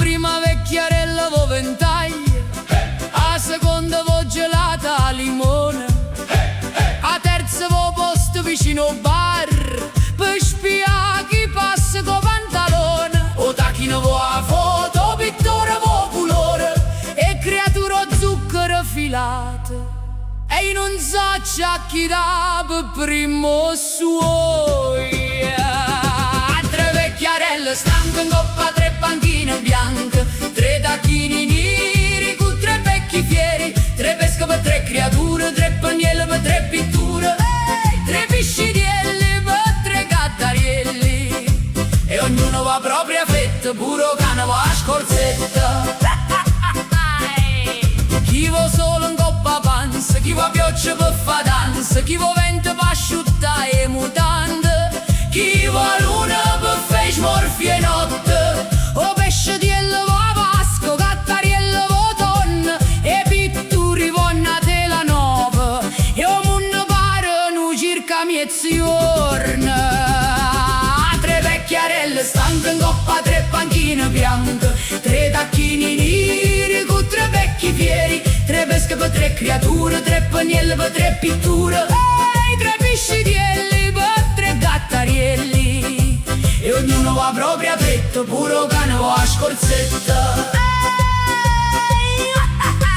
prima vecchiarella vo ventaglia, a seconda vo gelata a limone, a terza vo posto vicino bar, per spiare chi passa con pantalone. O tacchino vo a foto, pittore vo colore, e creatura zucchero filato. E non so chi dà per primo suoi. Tre vecchiarelle stanche in coppa, tre panchine bianche, tre tacchini neri con tre becchi fieri, tre pesche per tre creature, tre pannelli per tre pitture, tre piscidielli per tre gattarielli. E ognuno va propria fetta, puro cane va a scorzetta. Chi vo solo in coppa panza, chi va pioggia per fa danza, chi va vento per asciuttare e mutande, chi va luna per fare smorfie notte, o pesce di va vasco, gattariello vo tonno, e pitturi vonna tela nova, e o mondo pare nu circa mezzogiorno. Tre vecchiarelle stanche in coppa, tre panchine bianche, tre tacchini neri con tre becchi fieri, tre pesche per tre creature, tre pannelli per tre pitture, tre piscidielli per tre gattarielli. E ognuno va propria fetta, puro cane va a scorzetta.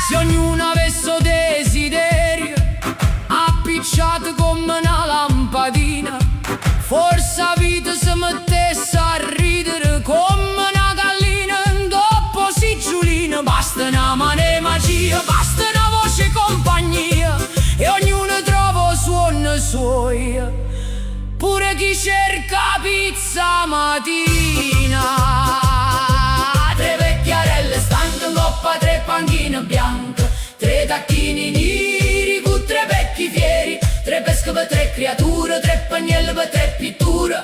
Se ognuno avesse desiderio, appicciato come una lampadina, forse la vita si mettesse a ridere come una gallina dopo sigillina. Basta una mano e magia, basta una voce compagnia, e ognuno trova suono suoi, pure chi cerca pizza mattina. Tre vecchiarelle stanche in coppa, tre panchine bianche, tre tacchini neri con tre becchi fieri, tre pesche per tre creature, tre pannelli per tre pitture,